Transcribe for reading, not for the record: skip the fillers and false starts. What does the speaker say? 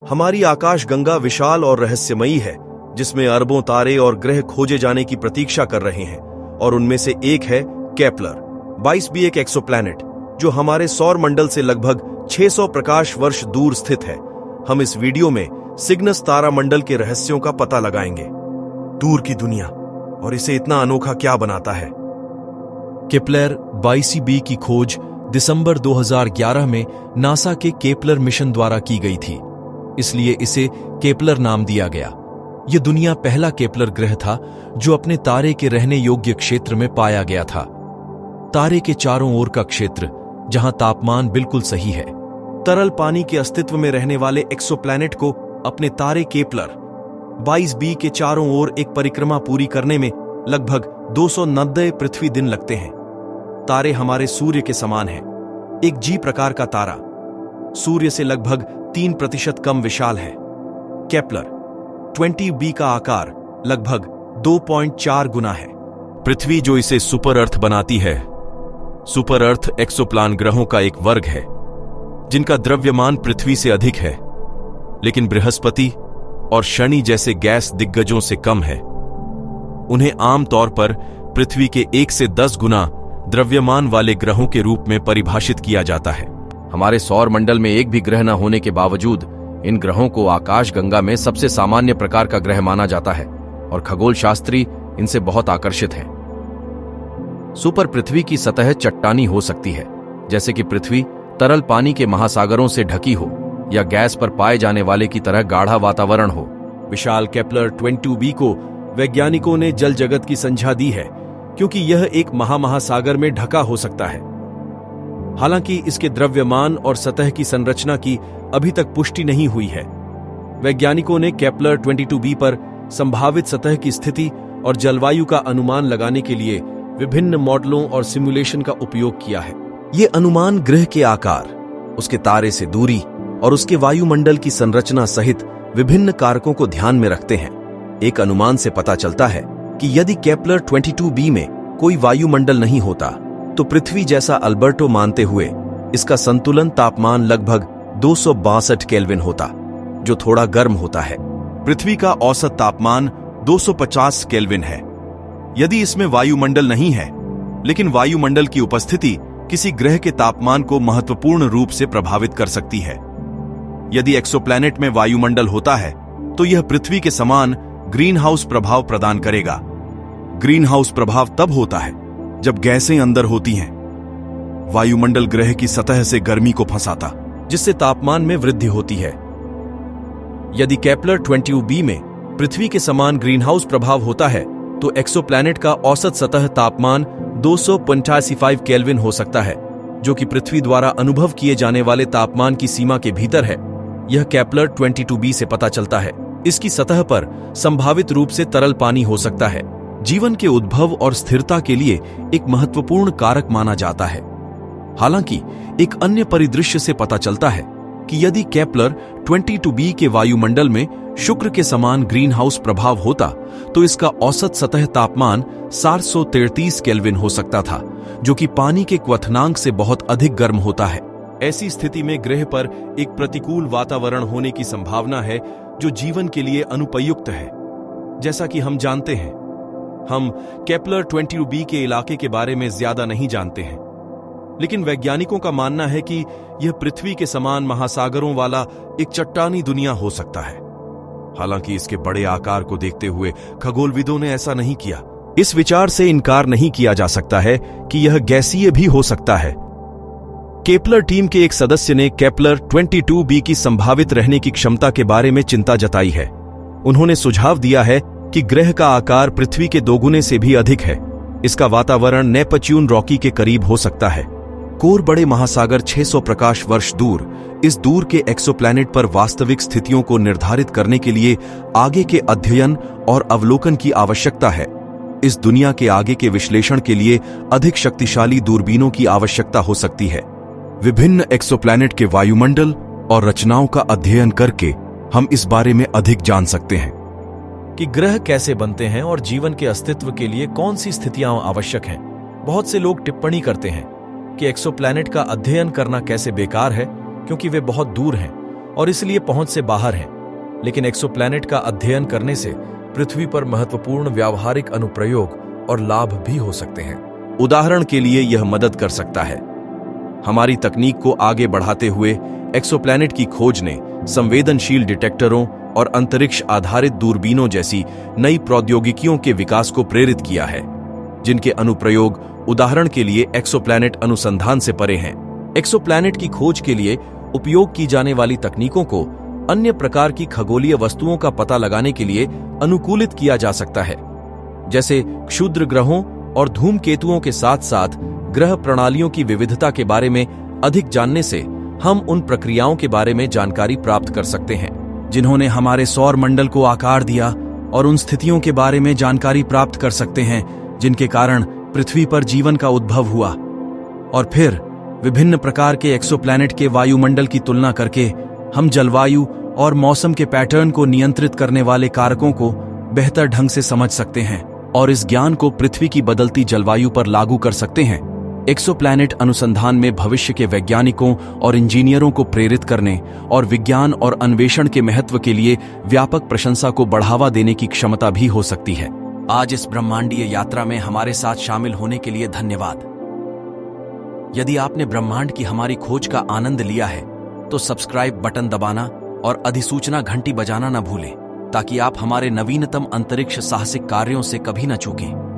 हमारी आकाशगंगा विशाल और रहस्यमयी है, जिसमें अरबों तारे और ग्रह खोजे जाने की प्रतीक्षा कर रहे हैं। और उनमें से एक है केपलर 22b, एक एक्सोप्लैनेट जो हमारे सौर मंडल से लगभग 600 प्रकाश वर्ष दूर स्थित है। हम इस वीडियो में सिग्नस तारामंडल के रहस्यों का पता लगाएंगे। दूर की दुनिया और इसे इतना अनोखा क्या बनाता है। केपलर 22b की खोज दिसंबर 2011 में नासा के केपलर मिशन द्वारा की गई थी, इसलिए इसे केपलर नाम दिया गया। यह दुनिया पहला केपलर ग्रह था जो अपने तारे के रहने योग्य क्षेत्र में पाया गया था। तारे के चारों ओर का क्षेत्र जहां तापमान बिल्कुल सही है। तरल पानी के अस्तित्व में रहने वाले एक्सोप्लैनेट को अपने तारे केपलर 22b के चारों ओर एक परिक्रमा पूरी करने में लगभग 290 पृथ्वी दिन लगते हैं। तारे हमारे सूर्य के समान हैं। एक जी प्रकार का तारा सूर्य से लगभग 3% कम विशाल है। केपलर 20b का आकार लगभग 2.4 गुना है। पृथ्वी जो इसे सुपर अर्थ बनाती है। सुपर अर्थ एक्सोप्लान ग्रहों का एक वर्ग है जिनका द्रव्यमान पृथ्वी से अधिक है, लेकिन बृहस्पति और शनि जैसे गैस दिग्गजों से कम है। उन्हें आमतौर पर पृथ्वी के 1 से 10 गुना द्रव्यमान वाले ग्रहों के रूप में परिभाषित किया जाता है। हमारे सौर मंडल में एक भी ग्रह न होने के बावजूद इन ग्रहों को आकाशगंगा में सबसे सामान्य प्रकार का ग्रह माना जाता है और खगोल शास्त्री इनसे बहुत आकर्षित हैं। सुपर पृथ्वी की सतह चट्टानी हो सकती है, जैसे कि पृथ्वी तरल पानी के महासागरों से ढकी हो या गैस पर पाए जाने वाले की तरह गाढ़ा वातावरण हो। विशाल केपलर 22b को वैज्ञानिकों ने जल जगत की संज्ञा दी है, क्योंकि यह एक महासागर में ढका हो सकता है। हालांकि इसके द्रव्यमान और सतह की संरचना की अभी तक पुष्टि नहीं हुई है। वैज्ञानिकों ने केपलर 22b पर संभावित सतह की स्थिति और जलवायु का अनुमान लगाने के लिए विभिन्न मॉडलों और सिमुलेशन का उपयोग किया है। ये अनुमान ग्रह के आकार, उसके तारे से दूरी और उसके वायुमंडल की संरचना सहित विभिन्न कारकों को ध्यान में रखते हैं। एक अनुमान से पता चलता है कि यदि केपलर 22b में कोई वायुमंडल नहीं होता तो पृथ्वी जैसा अल्बर्टो मानते हुए इसका संतुलन तापमान लगभग 262 केल्विन होता, जो थोड़ा गर्म होता है। पृथ्वी का औसत तापमान 250 केल्विन है। यदि इसमें वायुमंडल नहीं है, लेकिन वायुमंडल की उपस्थिति किसी ग्रह के तापमान को महत्वपूर्ण रूप से प्रभावित कर सकती है। यदि एक्सोप्लैनेट में वायुमंडल होता है तो यह पृथ्वी के समान ग्रीन हाउस प्रभाव प्रदान करेगा। ग्रीन हाउस प्रभाव तब होता है जब गैसें अंदर होती हैं। वायुमंडल ग्रह की सतह से गर्मी को फंसाता, जिससे तापमान में वृद्धि होती है। यदि केपलर 22b में पृथ्वी के समान ग्रीन हाउस प्रभाव होता है तो एक्सोप्लैनेट का औसत सतह तापमान 285 केल्विन हो सकता है, जो कि पृथ्वी द्वारा अनुभव किए जाने वाले तापमान की सीमा के भीतर है। यह केपलर 22b से पता चलता है। इसकी सतह पर संभावित रूप से तरल पानी हो सकता है। जीवन के उद्भव और स्थिरता के लिए एक महत्वपूर्ण कारक माना जाता है। हालांकि एक अन्य परिदृश्य से पता चलता है कि यदि केपलर 22b के वायुमंडल में शुक्र के समान ग्रीन हाउस प्रभाव होता तो इसका औसत सतह तापमान 733 केल्विन हो सकता था, जो कि पानी के क्वथनांक से बहुत अधिक गर्म होता है। ऐसी स्थिति में ग्रह पर एक प्रतिकूल वातावरण होने की संभावना है जो जीवन के लिए अनुपयुक्त है। जैसा कि हम जानते हैं, हम केपलर 22b के इलाके के बारे में ज्यादा नहीं जानते हैं, लेकिन वैज्ञानिकों का मानना है कि यह पृथ्वी के समान महासागरों वाला एक चट्टानी दुनिया हो सकता है। हालांकि इसके बड़े आकार को देखते हुए खगोलविदों ने ऐसा नहीं किया। इस विचार से इनकार नहीं किया जा सकता है कि यह गैसीय भी हो सकता है। केपलर टीम के एक सदस्य ने केपलर 22b की संभावित रहने की क्षमता के बारे में चिंता जताई है। उन्होंने सुझाव दिया है कि ग्रह का आकार पृथ्वी के 2 गुने से भी अधिक है। इसका वातावरण नेपच्यून रॉकी के करीब हो सकता है। कोर बड़े महासागर 600 प्रकाश वर्ष दूर इस दूर के एक्सोप्लैनेट पर वास्तविक स्थितियों को निर्धारित करने के लिए आगे के अध्ययन और अवलोकन की आवश्यकता है। इस दुनिया के आगे के विश्लेषण के लिए अधिक शक्तिशाली दूरबीनों की आवश्यकता हो सकती है। विभिन्न एक्सोप्लैनेट के वायुमंडल और रचनाओं का अध्ययन करके हम इस बारे में अधिक जान सकते हैं कि ग्रह कैसे बनते हैं और जीवन के अस्तित्व के लिए कौन सी स्थितियां आवश्यक हैं। बहुत से लोग टिप्पणी करते हैं कि एक्सोप्लैनेट का अध्ययन करना कैसे बेकार है, क्योंकि वे बहुत दूर हैं और इसलिए पहुंच से बाहर हैं, लेकिन एक्सोप्लैनेट का अध्ययन करने से पृथ्वी पर महत्वपूर्ण व्यावहारिक अनुप्रयोग और लाभ भी हो सकते हैं। उदाहरण के लिए यह मदद कर सकता है। हमारी तकनीक को आगे बढ़ाते हुए एक्सोप्लैनेट की खोज ने संवेदनशील डिटेक्टरों और अंतरिक्ष आधारित दूरबीनों जैसी नई प्रौद्योगिकियों के विकास को प्रेरित किया है, जिनके अनुप्रयोग उदाहरण के लिए एक्सोप्लैनेट अनुसंधान से परे हैं। एक्सोप्लैनेट की खोज के लिए उपयोग की जाने वाली तकनीकों को अन्य प्रकार की खगोलीय वस्तुओं का पता लगाने के लिए अनुकूलित किया जा सकता है, जैसे क्षुद्र ग्रहों और धूमकेतुओं के साथ साथ ग्रह प्रणालियों की विविधता के बारे में अधिक जानने से हम उन प्रक्रियाओं के बारे में जानकारी प्राप्त कर सकते हैं जिन्होंने हमारे सौर मंडल को आकार दिया, और उन स्थितियों के बारे में जानकारी प्राप्त कर सकते हैं जिनके कारण पृथ्वी पर जीवन का उद्भव हुआ। और फिर विभिन्न प्रकार के एक्सोप्लैनेट के वायुमंडल की तुलना करके हम जलवायु और मौसम के पैटर्न को नियंत्रित करने वाले कारकों को बेहतर ढंग से समझ सकते हैं और इस ज्ञान को पृथ्वी की बदलती जलवायु पर लागू कर सकते हैं। एक्सोप्लैनेट अनुसंधान में भविष्य के वैज्ञानिकों और इंजीनियरों को प्रेरित करने और विज्ञान और अन्वेषण के महत्व के लिए व्यापक प्रशंसा को बढ़ावा देने की क्षमता भी हो सकती है। आज इस ब्रह्मांडीय यात्रा में हमारे साथ शामिल होने के लिए धन्यवाद। यदि आपने ब्रह्मांड की हमारी खोज का आनंद लिया है तो सब्सक्राइब बटन दबाना और अधिसूचना घंटी बजाना न भूलें, ताकि आप हमारे नवीनतम अंतरिक्ष साहसिक कार्यों से कभी न चूकें।